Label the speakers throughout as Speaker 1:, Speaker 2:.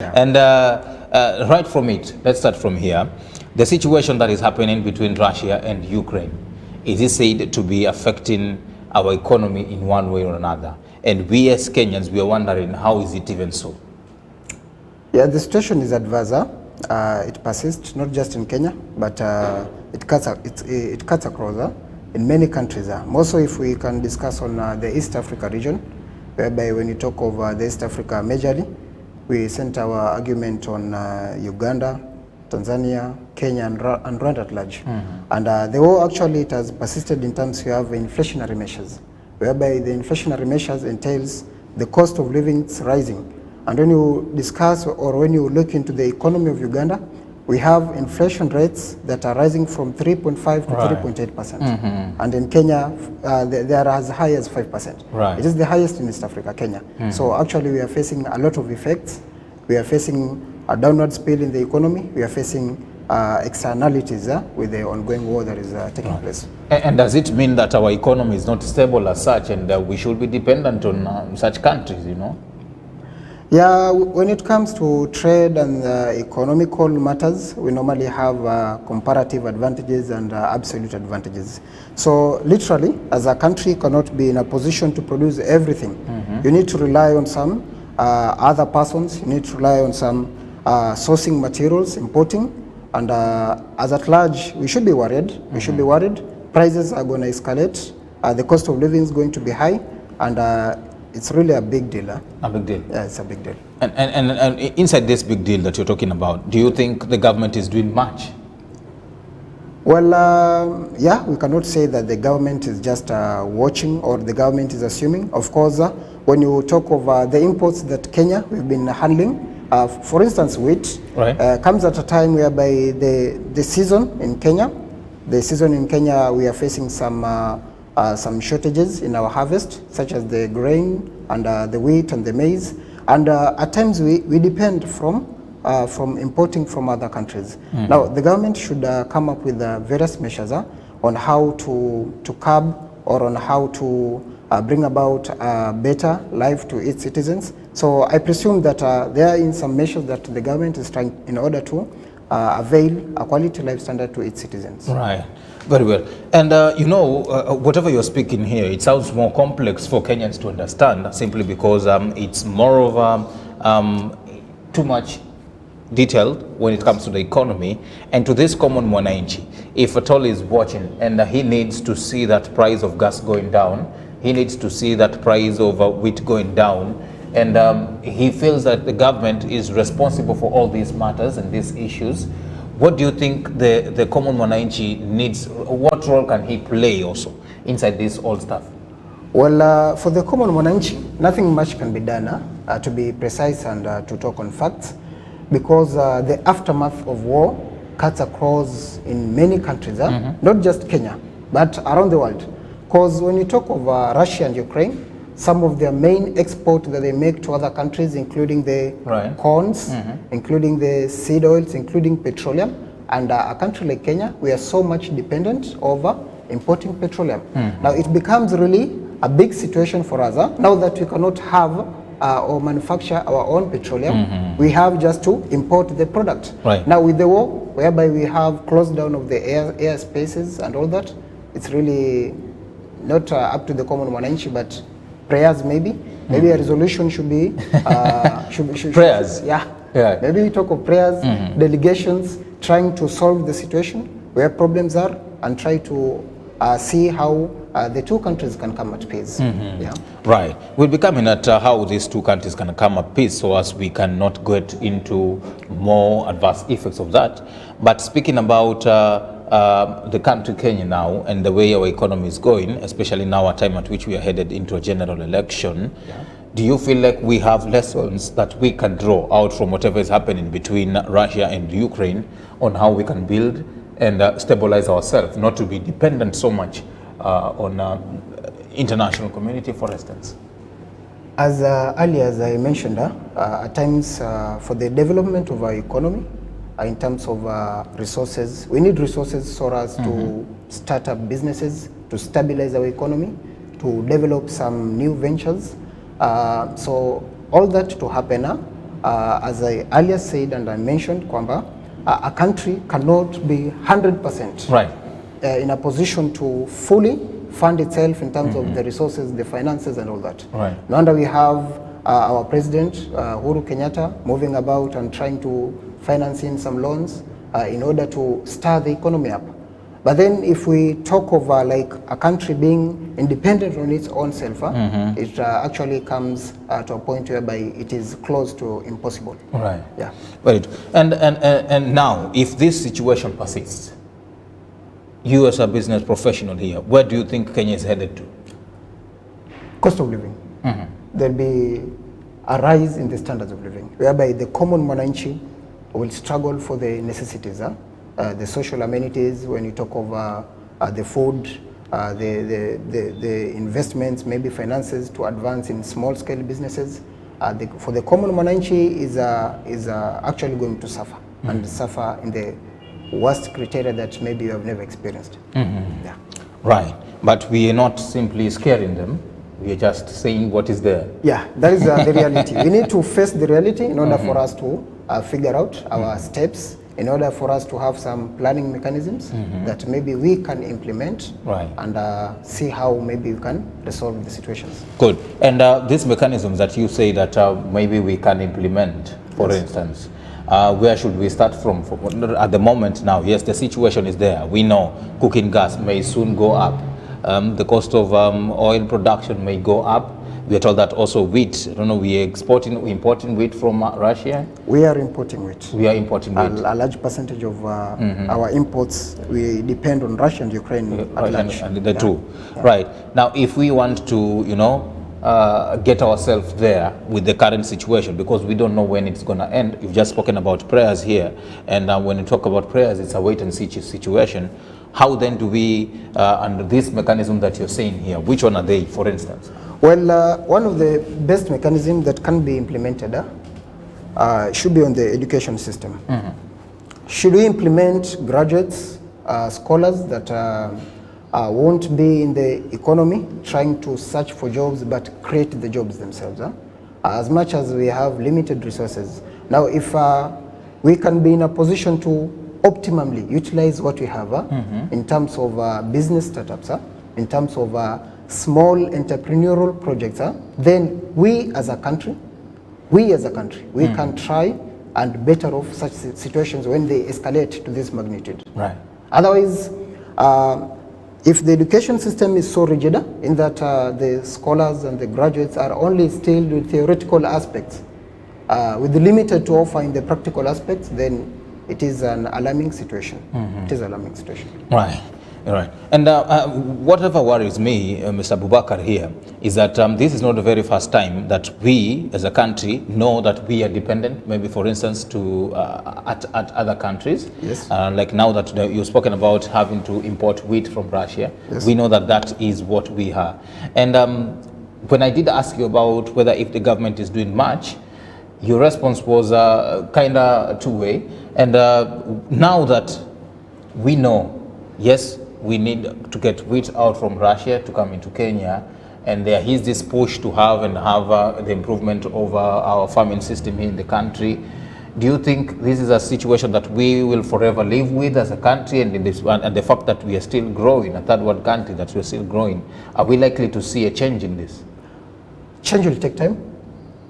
Speaker 1: Yeah.
Speaker 2: And right from it, let's start from here. The situation that is happening between Russia and Ukraine, is it said to be affecting our economy in one way or another? And we as Kenyans, we are wondering, how is it even so?
Speaker 1: Yeah, the situation is adverse. It persists not just in Kenya, but it cuts across in many countries. Mostly if we can discuss on the East Africa region, whereby when you talk of the East Africa majorly, we center our argument on Uganda, Tanzania, Kenya, and Rwanda at large. And the war actually, it has persisted in terms you have inflationary measures, whereby the inflationary measures entails the cost of living is rising. And when you discuss or when you look into the economy of Uganda, we have inflation rates that are rising from 3.5 to 3.8%. And in Kenya, they are as high as 5%.
Speaker 2: Right.
Speaker 1: It is the highest in East Africa, Kenya. So actually we are facing a lot of effects. We are facing a downward spill in the economy. We are facing externalities with the ongoing war that is taking place.
Speaker 2: And does it mean that our economy is not stable as such, and we should be dependent on such countries, you know?
Speaker 1: Yeah, when it comes to trade and economical matters, we normally have comparative advantages and absolute advantages. So literally, as a country cannot be in a position to produce everything. You need to rely on some other persons, you need to rely on some sourcing materials, importing, and as at large, we should be worried. We should be worried. Prices are going to escalate. The cost of living is going to be high, and it's really a big deal.
Speaker 2: A big deal.
Speaker 1: Yeah, it's a big deal.
Speaker 2: And inside this big deal that you're talking about, do you think the government is doing much?
Speaker 1: Well, yeah, we cannot say that the government is just watching or the government is assuming. Of course, when you talk of the imports that Kenya we've been handling, for instance, wheat comes at a time whereby the season in Kenya, we are facing some shortages in our harvest, such as the grain and the wheat and the maize, and at times we depend from importing from other countries. Now the government should come up with various measures on how to curb or on how to bring about better life to its citizens. So I presume that there are in some measures that the government is trying in order to avail a quality life standard to its citizens.
Speaker 2: Right. Very well. And whatever you're speaking here, it sounds more complex for Kenyans to understand, simply because it's more of too much detailed when it comes to the economy. And to this common mwananchi, if at all is watching and he needs to see that price of gas going down, he needs to see that price of wheat going down, and he feels that the government is responsible for all these matters and these issues, what do you think the common mwananchi needs? What role can he play also inside this all stuff?
Speaker 1: Well, for the common mwananchi, nothing much can be done, to be precise and to talk on facts, because the aftermath of war cuts across in many countries, not just Kenya, but around the world. Because when you talk of Russia and Ukraine, some of their main export that they make to other countries, including the corns, including the seed oils, including petroleum, and a country like Kenya, we are so much dependent over importing petroleum. Now it becomes really a big situation for us. Now that we cannot have or manufacture our own petroleum, we have just to import the product. Now with the war, whereby we have closed down of the air spaces and all that, it's really not up to the common mwananchi, but prayers maybe a resolution should be
Speaker 2: prayers.
Speaker 1: Maybe we talk of prayers, delegations trying to solve the situation where problems are and try to see how the two countries can come at peace.
Speaker 2: Right. We'll be coming at how these two countries can come at peace, so as we cannot get into more adverse effects of that. But speaking about the country Kenya now and the way our economy is going, especially now, a time at which we are headed into a general election, do you feel like we have lessons that we can draw out from whatever is happening between Russia and Ukraine on how we can build and stabilize ourselves, not to be dependent so much on international community, for instance?
Speaker 1: As earlier as I mentioned, at times for the development of our economy, in terms of resources, we need resources so as to start up businesses, to stabilize our economy, to develop some new ventures. So all that to happen, as I earlier said and I mentioned, kwamba a country cannot be 100%
Speaker 2: right.
Speaker 1: In a position to fully fund itself in terms of the resources, the finances and all that.
Speaker 2: Right.
Speaker 1: No wonder we have our president, Uhuru Kenyatta, moving about and trying to finance in some loans in order to stir the economy up. But then if we talk of like a country being independent on its own self, it actually comes to a point whereby it is close to impossible.
Speaker 2: Right.
Speaker 1: Yeah.
Speaker 2: Right. And now, if this situation persists, you as a business professional here, where do you think Kenya is headed to?
Speaker 1: Cost of living. There'll be a rise in the standards of living, whereby the common mwananchi will struggle for the necessities, the social amenities, when you talk of the food, the investments, maybe finances to advance in small-scale businesses. For the common mwananchi is actually going to suffer, and suffer in the worst criteria that maybe you have never experienced. Yeah.
Speaker 2: Right. But we are not simply scaring them. We are just saying what is there.
Speaker 1: Yeah, that is the reality. We need to face the reality in order for us to figure out our steps, in order for us to have some planning mechanisms that maybe we can implement,
Speaker 2: right,
Speaker 1: and see how maybe we can resolve the situations.
Speaker 2: Good. And these mechanisms that you say that maybe we can implement, for instance, where should we start from? At the moment now, yes, the situation is there. We know cooking gas may soon go up. The cost of oil production may go up. We are told that also wheat. I don't know, we are importing wheat from Russia?
Speaker 1: We are importing wheat.
Speaker 2: We are importing wheat.
Speaker 1: A large percentage of our imports, we depend on Russia and Ukraine at large.
Speaker 2: And the two. Yeah. Right. Now, if we want to, get ourselves there with the current situation, because we don't know when it's going to end. You've just spoken about prayers here. And when you talk about prayers, it's a wait-and-see situation. How then do we, under this mechanism that you're saying here, which one are they, for instance?
Speaker 1: Well, one of the best mechanisms that can be implemented should be on the education system. Should we implement graduates, scholars that won't be in the economy trying to search for jobs but create the jobs themselves? As much as we have limited resources. Now, if we can be in a position to optimally utilize what we have in terms of business startups, in terms of small entrepreneurial projects, then we as a country, we can try and better off such situations when they escalate to this magnitude.
Speaker 2: Right.
Speaker 1: Otherwise, if the education system is so rigid in that the scholars and the graduates are only still with theoretical aspects, with the limited to offer in the practical aspects, then it is an alarming situation. It is an alarming situation.
Speaker 2: Right. Right. And whatever worries me, Mr. Abubakar here, is that this is not the very first time that we as a country know that we are dependent, maybe for instance, to at other countries.
Speaker 1: Yes.
Speaker 2: Like now that you've spoken about having to import wheat from Russia,
Speaker 1: yes,
Speaker 2: we know that that is what we are. And when I did ask you about whether if the government is doing much, your response was kind of two-way. And now that we know, yes, we need to get wheat out from Russia to come into Kenya, and there is this push to have the improvement of our farming system here in the country. Do you think this is a situation that we will forever live with as a country, and the fact that we are still growing, a third world country that we're still growing, are we likely to see a change in this?
Speaker 1: Change will take time.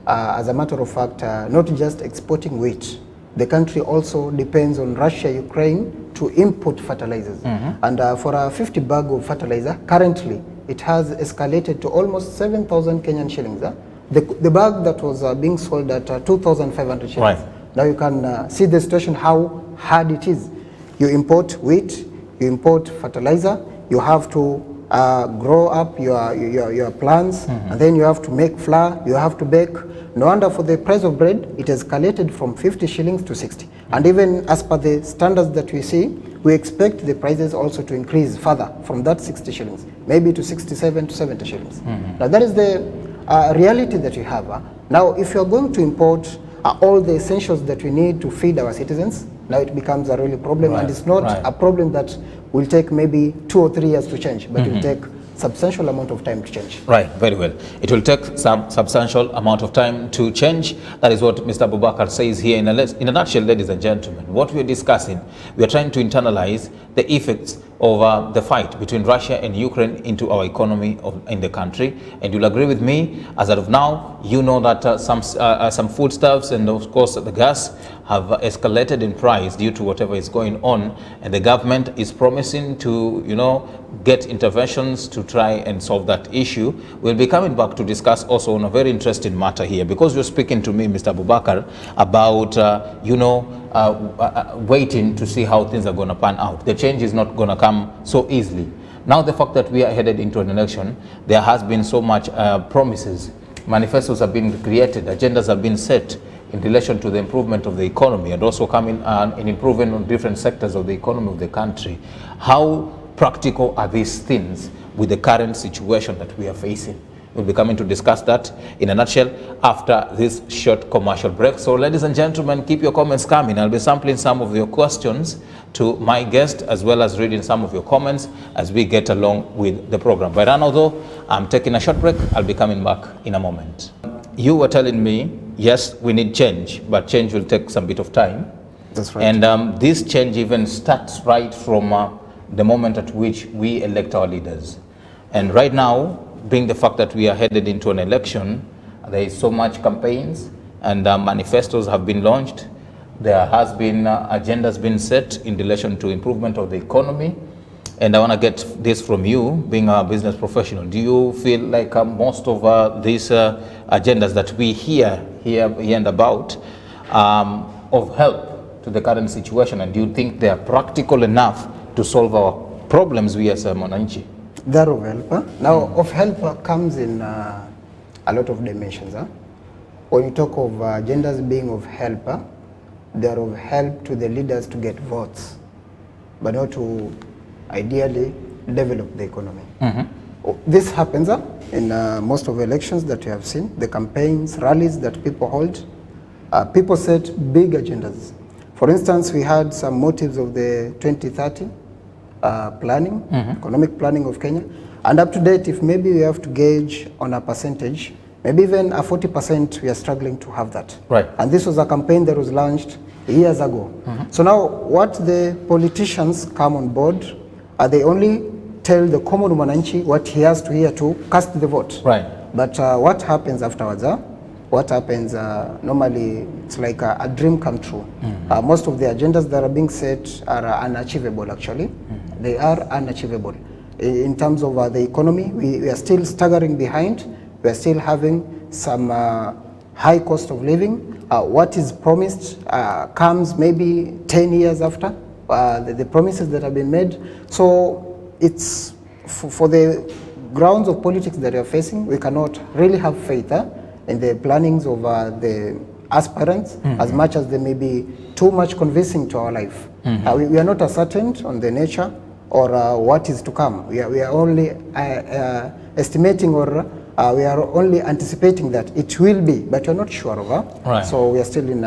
Speaker 1: As a matter of fact, not just exporting wheat, the country also depends on Russia, Ukraine to import fertilizers. And for a 50 bag of fertilizer, currently it has escalated to almost 7,000 Kenyan shillings. The bag that was being sold at 2,500 shillings.
Speaker 2: Right.
Speaker 1: Now you can see the situation, how hard it is. You import wheat, you import fertilizer, you have to grow up your plants, and then you have to make flour, you have to bake. No wonder for the price of bread, it escalated from 50 shillings to 60. And even as per the standards that we see, we expect the prices also to increase further from that 60 shillings, maybe to 67 to 70 shillings. Now that is the reality that we have. Now if you are going to import all the essentials that we need to feed our citizens, now it becomes a really problem. Right. And it's not a problem that will take maybe 2 or 3 years to change, but it will take substantial amount of time to change.
Speaker 2: Right, very well. It will take some substantial amount of time to change. That is what Mr. Abubakar says here in a nutshell, ladies and gentlemen. What we are discussing, we are trying to internalize the effects of the fight between Russia and Ukraine into our economy in the country. And you'll agree with me, as of now, you know that some foodstuffs and of course the gas have escalated in price due to whatever is going on, and the government is promising to, get interventions to try and solve that issue. We'll be coming back to discuss also on a very interesting matter here, because you're speaking to me, Mr. Abubakar, about, waiting to see how things are going to pan out. The change is not going to come so easily. Now, the fact that we are headed into an election, there has been so much promises. Manifestos have been created, agendas have been set in relation to the improvement of the economy, and also coming in improving on different sectors of the economy of the country. How practical are these things with the current situation that we are facing? We'll be coming to discuss that in a nutshell after this short commercial break. So, ladies and gentlemen, keep your comments coming. I'll be sampling some of your questions to my guest, as well as reading some of your comments as we get along with the program. But now, though, I'm taking a short break. I'll be coming back in a moment. You were telling me, yes, we need change, but change will take some bit of time.
Speaker 1: That's right.
Speaker 2: And this change even starts right from the moment at which we elect our leaders. And right now, being the fact that we are headed into an election, there is so much campaigns and manifestos have been launched. There has been agendas been set in relation to improvement of the economy. And I want to get this from you, being a business professional. Do you feel like most of these agendas that we hear and about of help to the current situation? And do you think they are practical enough to solve our problems we as Mwananchi?
Speaker 1: They're of help. Now, of help comes in a lot of dimensions. When you talk of agendas being of help, they're of help to the leaders to get votes, but not to ideally develop the economy. This happens in most of the elections that you have seen, the campaigns, rallies that people hold. People set big agendas. For instance, we had some motives of the 2030 planning, economic planning of Kenya. And up to date, if maybe we have to gauge on a percentage, maybe even a 40%, we are struggling to have that.
Speaker 2: Right.
Speaker 1: And this was a campaign that was launched years ago. So now what the politicians come on board, they only tell the common Mwananchi what he has to hear to cast the vote.
Speaker 2: Right.
Speaker 1: But what happens afterwards? What happens normally, it's like a dream come true. Most of the agendas that are being set are unachievable actually. They are unachievable. In terms of the economy, we are still staggering behind. We are still having some high cost of living. What is promised comes maybe 10 years after the promises that have been made. So it's for the grounds of politics that we are facing, we cannot really have faith in the plannings of the aspirants, as much as they may be too much convincing to our life. We are not ascertained on the nature or what is to come. We are only estimating, or we are only anticipating that it will be, but we're not sure of it.
Speaker 2: Right.
Speaker 1: So we are still in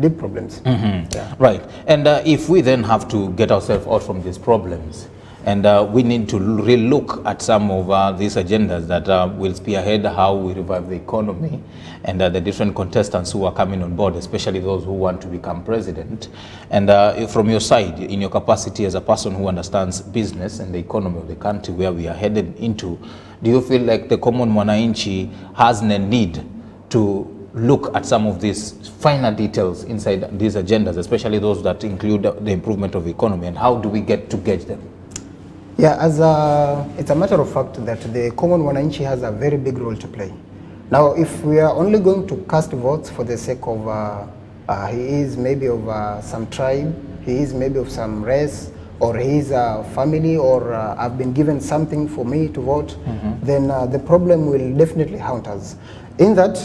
Speaker 1: deep problems. Yeah.
Speaker 2: Right. And if we then have to get ourselves out from these problems, and we need to relook at some of these agendas that will spearhead how we revive the economy, and the different contestants who are coming on board, especially those who want to become president. And from your side, in your capacity as a person who understands business and the economy of the country where we are headed into, do you feel like the common Mwananchi has a need to look at some of these finer details inside these agendas, especially those that include the improvement of the economy, and how do we get to gauge them?
Speaker 1: Yeah, it's a matter of fact that the common Mwananchi has a very big role to play. Now, if we are only going to cast votes for the sake of he is maybe of some tribe, he is maybe of some race, or he is a family, or I've been given something for me to vote, then the problem will definitely haunt us. In that,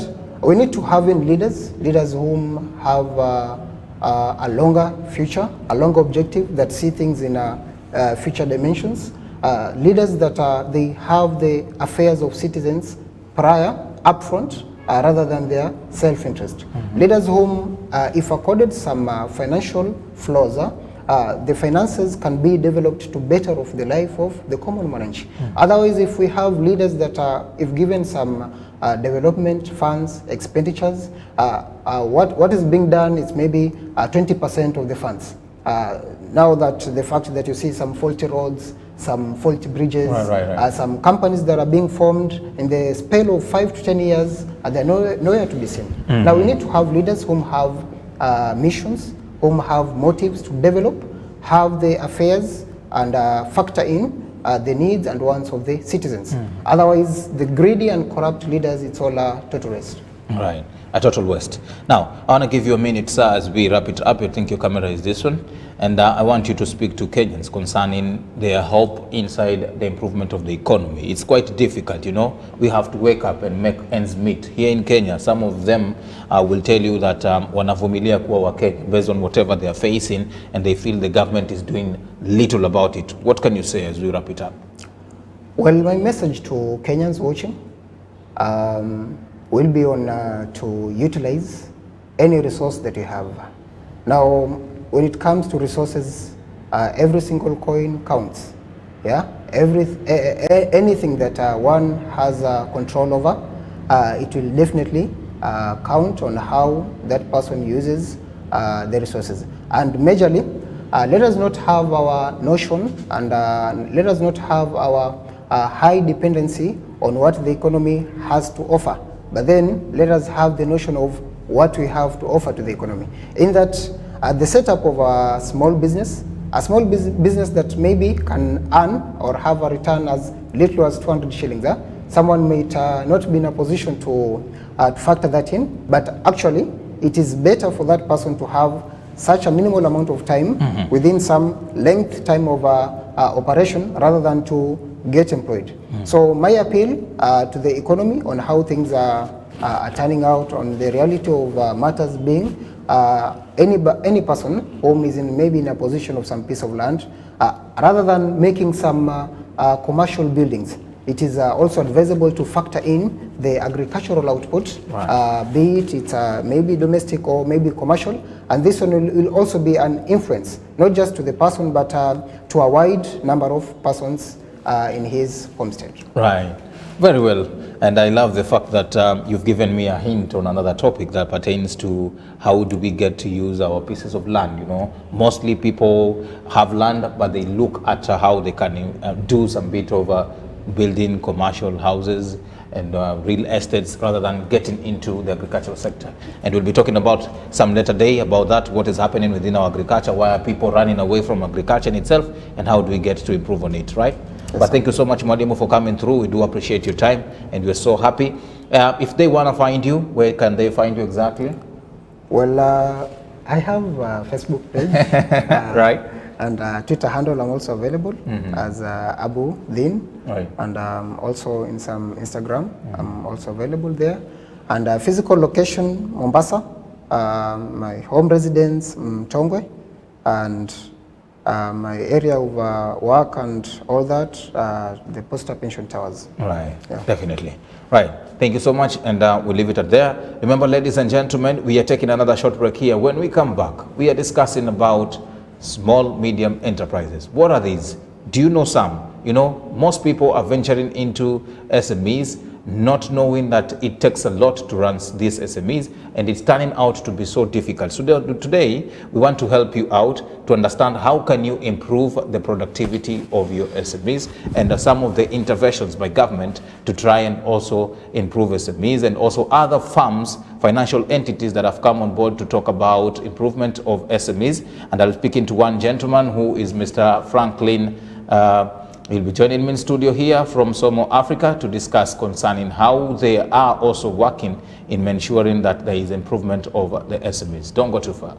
Speaker 1: we need to have in leaders whom have a longer future, a longer objective, that see things in future dimensions, leaders that they have the affairs of citizens prior, upfront, rather than their self-interest. Leaders whom, if accorded some financial flaws, the finances can be developed to better off the life of the common mwananchi. Otherwise, if we have leaders that are, if given some development funds, expenditures, what is being done is maybe 20% of the funds. Now that the fact that you see some faulty roads, some faulty bridges, some companies that are being formed in the spell of 5 to 10 years, they're nowhere to be seen. Now we need to have leaders whom have missions, whom have motives to develop, have the affairs and factor in the needs and wants of the citizens. Otherwise, the greedy and corrupt leaders, it's all a total waste.
Speaker 2: Right, a total waste. Now, I want to give you a minute, sir, as we wrap it up. I think your camera is this one. And I want you to speak to Kenyans concerning their hope inside the improvement of the economy. It's quite difficult, you know. We have to wake up and make ends meet. Here in Kenya, some of them will tell you that wanavumilia kuwa Wakenya based on whatever they are facing, and they feel the government is doing little about it. What can you say as we wrap it up?
Speaker 1: Well, my message to Kenyans watching will be on to utilize any resource that you have. Now, when it comes to resources, every single coin counts. Yeah, anything that one has control over, it will definitely count on how that person uses the resources. And majorly, let us not have our notion and let us not have our high dependency on what the economy has to offer. But then let us have the notion of what we have to offer to the economy. In that, the setup of a small business that maybe can earn or have a return as little as 200 shillings. Someone might not be in a position to factor that in, but actually it is better for that person to have such a minimal amount of time within some length time of operation rather than to get employed. So my appeal to the economy on how things are turning out, on the reality of matters being, any person who is maybe in a position of some piece of land, rather than making some commercial buildings, it is also advisable to factor in the agricultural output, be it's maybe domestic or maybe commercial, and this one will also be an influence, not just to the person, but to a wide number of persons in his homestead. Right.
Speaker 2: Very well. And I love the fact that you've given me a hint on another topic that pertains to how do we get to use our pieces of land. You know, mostly people have land, but they look at how they can do some bit of building commercial houses and real estates rather than getting into the agricultural sector. And we'll be talking about some later day about that, what is happening within our agriculture, why are people running away from agriculture in itself, and how do we get to improve on it, right? Yes, but thank you so much, Mwalimu, for coming through. We do appreciate your time, and we're so happy. If they want to find you, where can they find you exactly?
Speaker 1: Well, I have a Facebook page.
Speaker 2: Right.
Speaker 1: And Twitter handle, I'm also available as Abu Din.
Speaker 2: Right.
Speaker 1: And also in some Instagram, I'm also available there. And physical location, Mombasa. My home residence, Chongwe. And my area of work and all that, the Posta Pension Towers.
Speaker 2: Right, yeah. Definitely. Right, thank you so much, and we'll leave it at there. Remember, ladies and gentlemen, we are taking another short break here. When we come back, we are discussing about small, medium enterprises. What are these? Do you know some? You know, most people are venturing into SMEs, not knowing that it takes a lot to run these SMEs, and it's turning out to be so difficult. So today, we want to help you out to understand how can you improve the productivity of your SMEs and some of the interventions by government to try and also improve SMEs, and also other firms, financial entities that have come on board to talk about improvement of SMEs. And I'll speak to one gentleman who is Mr. Franklin. He'll be joining me in studio here from Somo, Africa, to discuss concerning how they are also working in ensuring that there is improvement of the SMEs. Don't go too far.